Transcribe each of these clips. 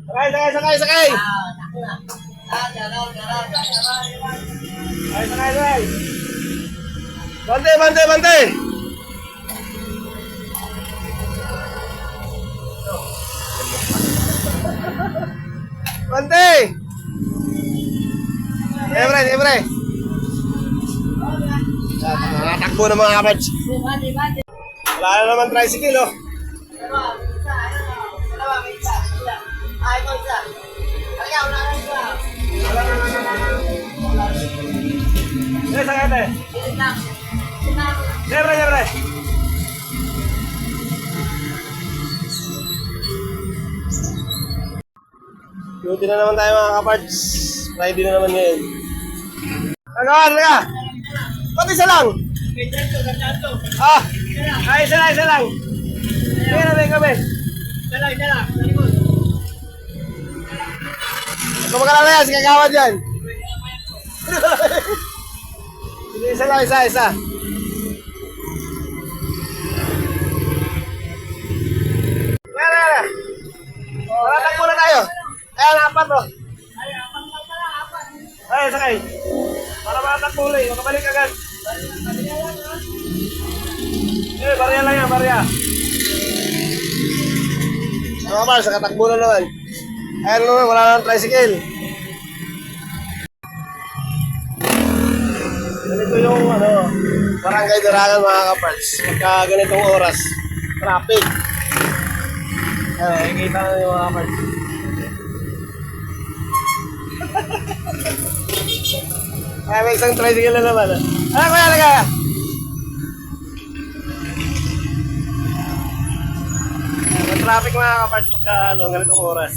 Sakay, sakay, sakay, sakay! Sakay, sakay, sakay! Bante, bante, bante! Bante! Siyempre, siyempre! Nakatakbo ng mga kapads. Wala na naman tricycle, oh. Eh, sakay, te. Siyempre, siyempre. Duty na naman tayo mga kaparts. Friday na naman ngayon. Nagawa, talaga. Pati isa lang. Ah, ay, isa lang, isa lang. Sige na, may kami. Isa lang. Kung magalala yan, sige kagawad yan. Isa lang, isa. Kaya. Tara, takbo na tayo. Ayan, apat, oh. Ay, sakay. Para makatakbo ulit, makabalik agad. Eh, barya lang yan, barya. Mga Mars, nakatakbo na naman. Ayan naman, wala nang tricycle. Ganito yung, barangay Darangan mga kaparts. Pagka ganitong oras, traffic. Ayan, nakikita na yung mga kaparts. Ay, may isang tricycle na naman. Ano kaya talaga? May traffic mga kaparts pagka ganitong oras.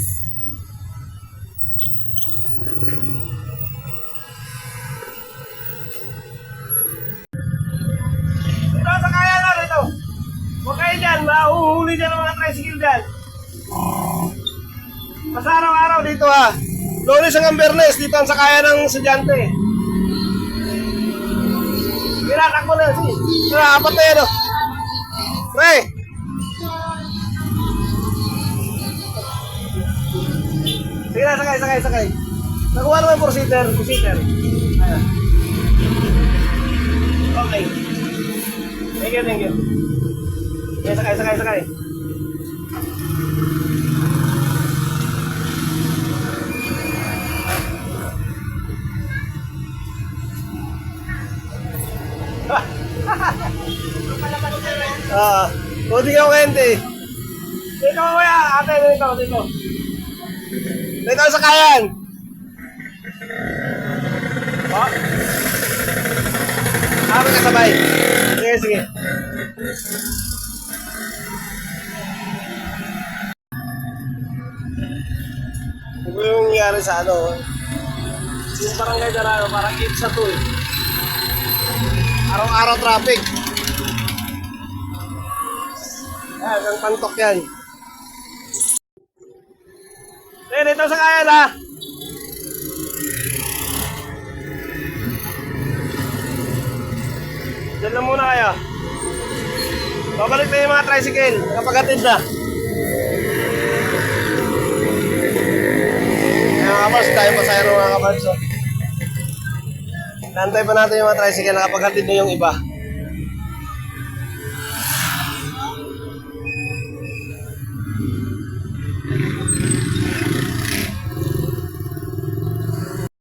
Ito, sakaya na ito. Huwag kayo dyan, mahuhuli dyan ang mga tricycle dyan. Mas araw-araw dito ha. Lunes hanggang Biyernes, dito ang sakaya ng estudyante. Takbo na, sige. Apat na yan, oh. Pre! Sige na, sakay. Nakuha naman 4-seater. Ayan. Okay. Thank you. Okay, sakay. Buti ka kwente. Dito ko kuya, ate, dito. Dito sa kayan. Oh. Kami kasabay. Sige. Ito yung nangyari sa yung barangay Darangan, parang 8 sa 2 eh. Araw-araw traffic. Ayan, ang pantok yan. Dito sa kayan ha. Diyan lang muna kayo. Babalik na yung mga tricycle. Nakapaghatid na. Ayan mga kapals, tayo pasayro mga kapals. Nantay pa natin yung mga tricycle. Nakapaghatid na yung iba.